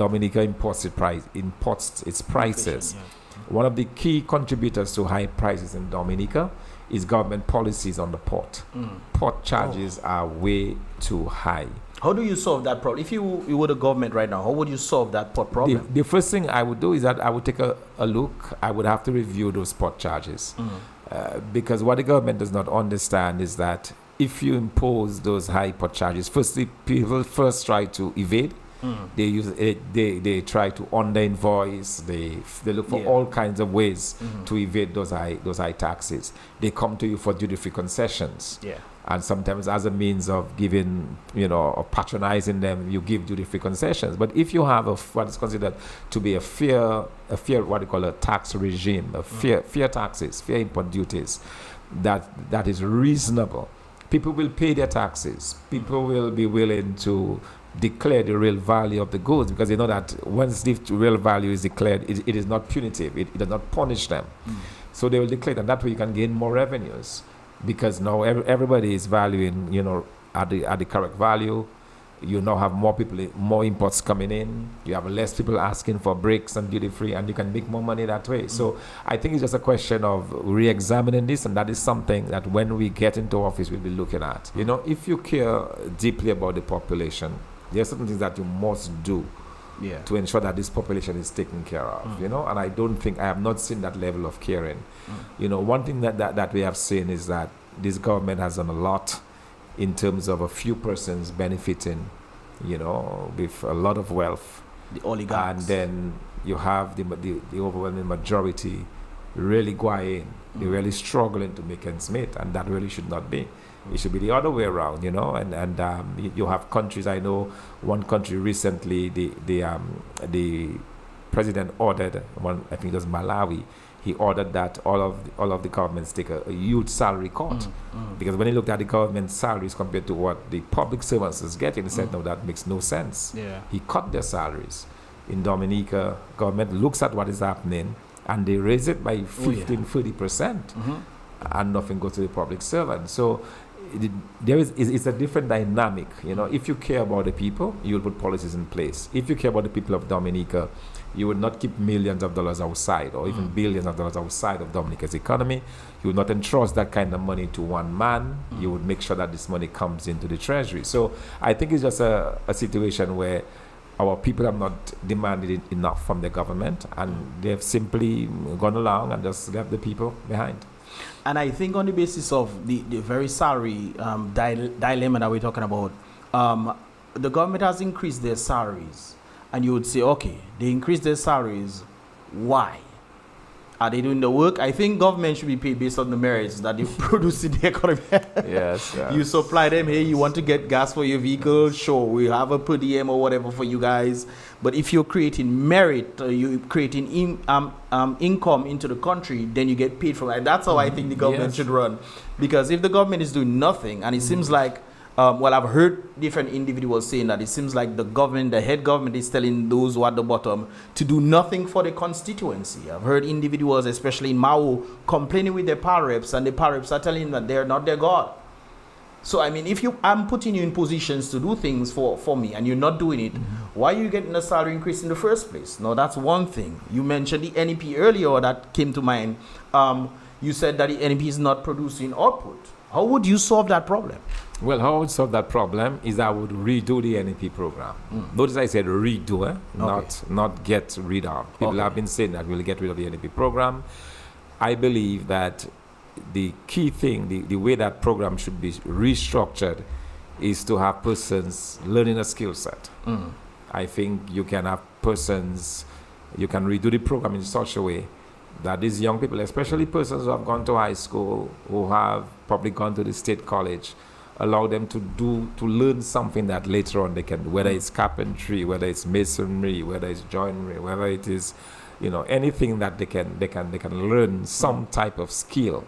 Dominica imports its prices. Yeah. One of the key contributors to high prices in Dominica is government policies on the port. Port charges are way too high. How do you solve that problem? If you were the government right now, how would you solve that port problem? The first thing I would do is that I would take a look. I would have to review those port charges. Because what the government does not understand is that if you impose those high port charges, firstly, people first try to evade. They use it, they try to under invoice. They look for all kinds of ways to evade those high taxes. They come to you for duty-free concessions. And sometimes as a means of giving, or patronizing them, you give duty-free concessions. But if you have what is considered to be a fair, what you call a tax regime, fair taxes, fair import duties, that is reasonable, people will pay their taxes. People will be willing to declare the real value of the goods, because they know that once the real value is declared, it is not punitive. It does not punish them. So they will declare, and that way you can gain more revenues, because now everybody is valuing, at the correct value. You now have more imports coming in. You have less people asking for breaks and duty free, and you can make more money that way. So I think it's just a question of re-examining this, and that is something that when we get into office, we'll be looking at. If you care deeply about the population, there are certain things that you must do to ensure that this population is taken care of, and I have not seen that level of caring. One thing that we have seen is that this government has done a lot in terms of a few persons benefiting, with a lot of wealth. The oligarchs. And then you have the overwhelming majority really going, they're really struggling to make ends meet, and that really should not be. It should be the other way around, and you have countries. I know one country recently, the president ordered, I think it was Malawi, he ordered that all of the governments take a huge salary cut, because when he looked at the government salaries compared to what the public servants is getting, he said, no, that makes no sense. He cut their salaries. In Dominica, government looks at what is happening and they raise it by 30%, and nothing goes to the public servant. So it's a different dynamic. If you care about the people, you will put policies in place. If you care about the people of Dominica, you would not keep millions of dollars outside, or even billions of dollars outside of Dominica's economy. You would not entrust that kind of money to one man. You would make sure that this money comes into the treasury. So I think it's just a situation where our people have not demanded enough from the government, and they've simply gone along and just left the people behind. And I think on the basis of the very salary dilemma that we're talking about, the government has increased their salaries. And you would say, okay, they increased their salaries. Why? Are they doing the work? I think government should be paid based on the merits that they produce in the economy. Yes. You supply them, hey, you want to get gas for your vehicle? Sure, we have a per diem or whatever for you guys. But if you're creating merit, you're creating income into the country, then you get paid for that. That's how I think the government should run. Because if the government is doing nothing, and it seems like, I've heard different individuals saying that it seems like the head government is telling those who are at the bottom to do nothing for the constituency. I've heard individuals, especially in Mao, complaining with their power reps, and the power reps are telling them that they're not their God. So, I mean, if I'm putting you in positions to do things for me and you're not doing it, why are you getting a salary increase in the first place? Now, that's one thing. You mentioned the NEP earlier, that came to mind. You said that the NEP is not producing output. How would you solve that problem? Well, how I would solve that problem is I would redo the NEP program. Notice I said redo, not get rid of. People have been saying that we'll get rid of the NEP program. I believe that the key thing, the way that program should be restructured, is to have persons learning a skill set. I think you can have persons, you can redo the program in such a way that these young people, especially persons who have gone to high school, who have probably gone to the state college, allow them to learn something that later on they can, whether it's carpentry, whether it's masonry, whether it's joinery, whether it is, anything that they can learn some type of skill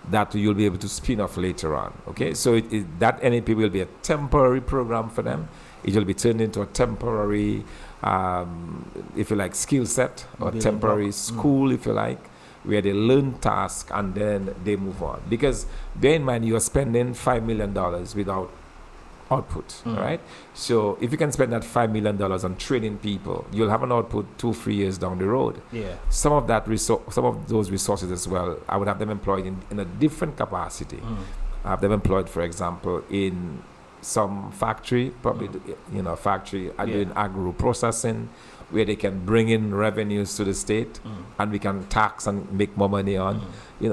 that you'll be able to spin off later on. Okay, so that NEP will be a temporary program for them. It will be turned into a temporary, if you like, skill set, or temporary school, if you like, where they learn tasks and then they move on. Because bear in mind, you are spending $5 million without output, right? So if you can spend that $5 million on training people, you'll have an output 2-3 years down the road. Yeah. Some of those resources as well, I would have them employed in a different capacity. I have them employed, for example, in some factory, probably factory doing agro processing, where they can bring in revenues to the state, and we can tax and make more money on.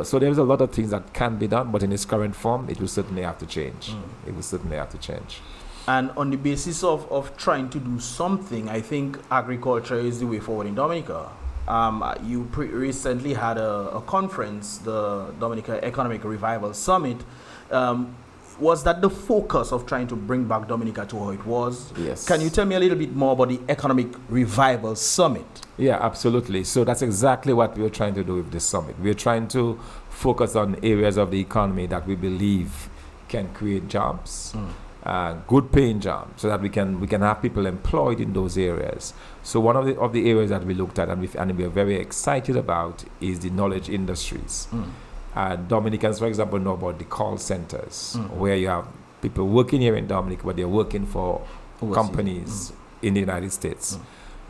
So there's a lot of things that can be done, but in its current form, it will certainly have to change. It will certainly have to change. And on the basis of trying to do something, I think agriculture is the way forward in Dominica. You recently had a conference, the Dominica Economic Revival Summit. Was that the focus of trying to bring back Dominica to how it was? Yes. Can you tell me a little bit more about the Economic Revival Summit? Yeah, absolutely. So that's exactly what we're trying to do with this summit. We're trying to focus on areas of the economy that we believe can create jobs, good paying jobs, so that we can have people employed in those areas. So one of the areas that we looked at and we are very excited about is the knowledge industries. Dominicans, for example, know about the call centers, where you have people working here in Dominica, but they're working for companies in the United States.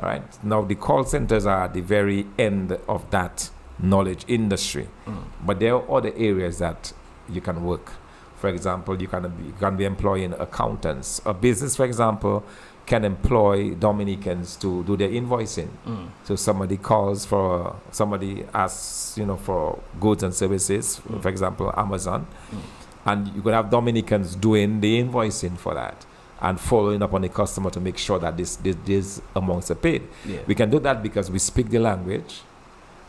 All right. Now, the call centers are at the very end of that knowledge industry, but there are other areas that you can work. For example, you can be employing accountants. A business, for example, can employ Dominicans to do their invoicing. So somebody asks, for goods and services, for example, Amazon, and you could have Dominicans doing the invoicing for that and following up on the customer to make sure that these amounts are paid. Yeah. We can do that because we speak the language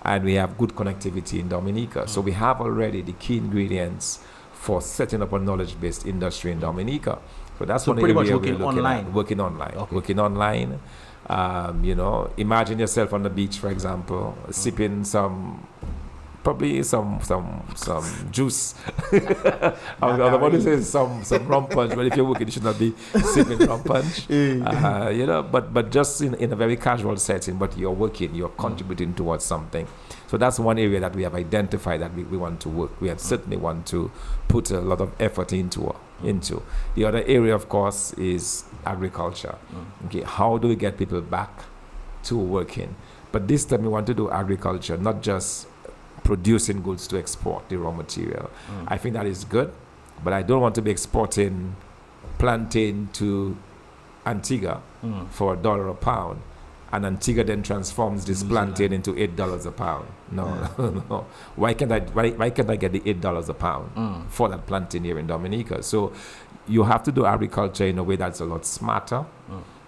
and we have good connectivity in Dominica. So we have already the key ingredients for setting up a knowledge-based industry in Dominica. So that's one pretty area much we're looking online. at. Working online. Okay. Working online. Imagine yourself on the beach, for example, sipping some juice. I was about to say some rum punch, but if you're working, you should not be sipping rum punch. But just in a very casual setting, but you're working, you're contributing towards something. So that's one area that we have identified that we want to work. We certainly want to put a lot of effort into. The other area, of course, is agriculture. Okay, how do we get people back to working? But this time we want to do agriculture, not just producing goods to export the raw material. I think that is good, but I don't want to be exporting plantain to Antigua for $1 a pound, and Antigua then transforms this plantain into $8 a pound. No. Why can't I get the $8 a pound for that plantain here in Dominica? So you have to do agriculture in a way that's a lot smarter,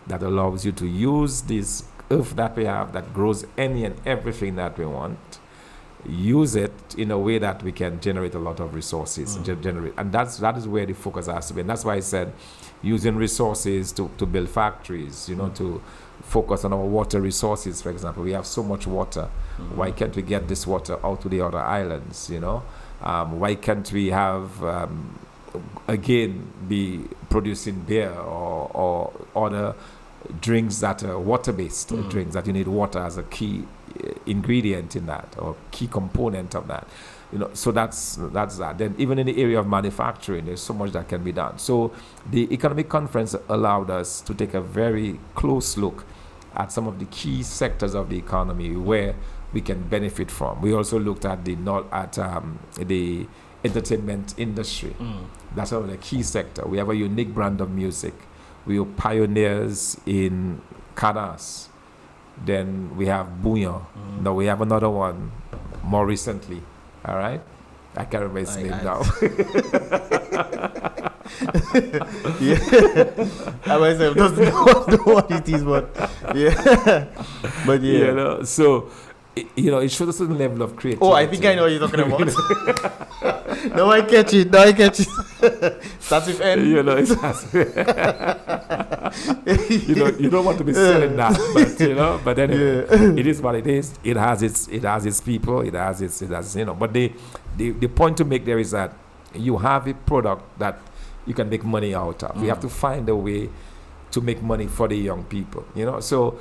that allows you to use this earth that we have that grows any and everything that we want, use it in a way that we can generate a lot of resources, and that is where the focus has to be. And that's why I said using resources to build factories, to focus on our water resources. For example, we have so much water. Why can't we get this water out to the other islands? Why can't we have again be producing beer or other drinks that are water-based drinks that you need water as a key ingredient in that, or key component of that. So that's that. Then even in the area of manufacturing, there's so much that can be done. So the economic conference allowed us to take a very close look at some of the key sectors of the economy where we can benefit from. We also looked at the entertainment industry. That's a key sector. We have a unique brand of music. We are pioneers in Canas. Then we have Bouillon. Now we have another one more recently. All right? I can't remember his name now. I myself doesn't know what it is, but yeah. But yeah. So, it shows a certain level of creativity. Oh, I think I know what you're talking about. No, I catch it. Starts with N. It starts with you don't want to be selling that, but anyway, it is what it is. It has its people. It has But the point to make there is that you have a product that you can make money out of. You have to find a way to make money for the young people. So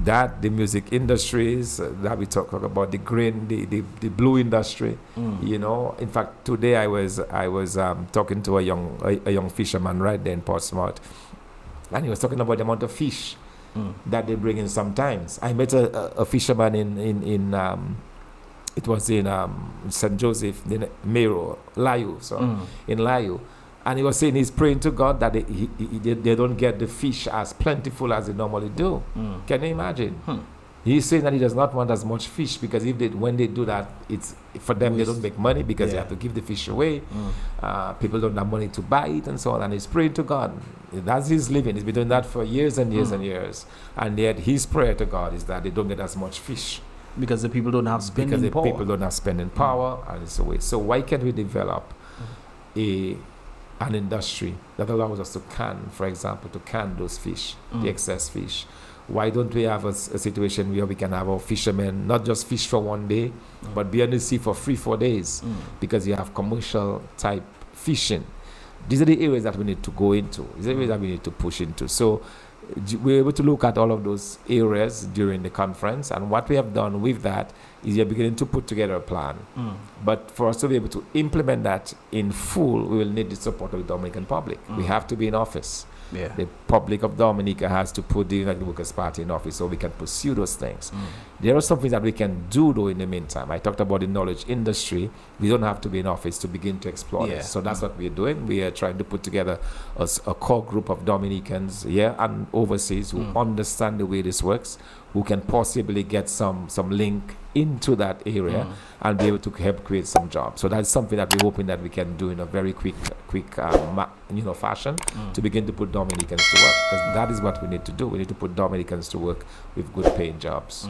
that the music industries that we talk about, the grain, the blue industry. In fact, today I was talking to a young fisherman right there in Portsmouth, and he was talking about the amount of fish that they bring in. Sometimes I met a fisherman in it was in St. Joseph, in Mero, Layu, in Layu. And he was saying he's praying to God that they don't get the fish as plentiful as they normally do. Can you imagine? He's saying that he does not want as much fish because when they do that, it's for them they don't make money because they have to give the fish away. People don't have money to buy it and so on. And he's praying to God. That's his living. He's been doing that for years and years and years. And yet his prayer to God is that they don't get as much fish. Because the people don't have spending power. People don't have spending power, and it's a way. So why can't we develop an industry that allows us to for example, to can those fish, the excess fish? Why don't we have a situation where we can have our fishermen not just fish for one day, but be on the sea for 3-4 days, because you have commercial type fishing. These are the areas that we need to go into. These are the areas that we need to push into. So we're able to look at all of those areas during the conference, and what we have done with that is you're beginning to put together a plan. But for us to be able to implement that in full, we will need the support of the Dominican public. We have to be in office. The public of Dominica has to put the United Workers' Party in office so we can pursue those things. There are some things that we can do, though, in the meantime. I talked about the knowledge industry. We don't have to be in office to begin to explore this. So that's what we're doing. We are trying to put together a core group of Dominicans here and overseas who understand the way this works, who can possibly get some link into that area and be able to help create some jobs. So that's something that we're hoping that we can do in a very quick fashion to begin to put Dominicans to work, because that is what we need to do. We need to put Dominicans to work with good paying jobs.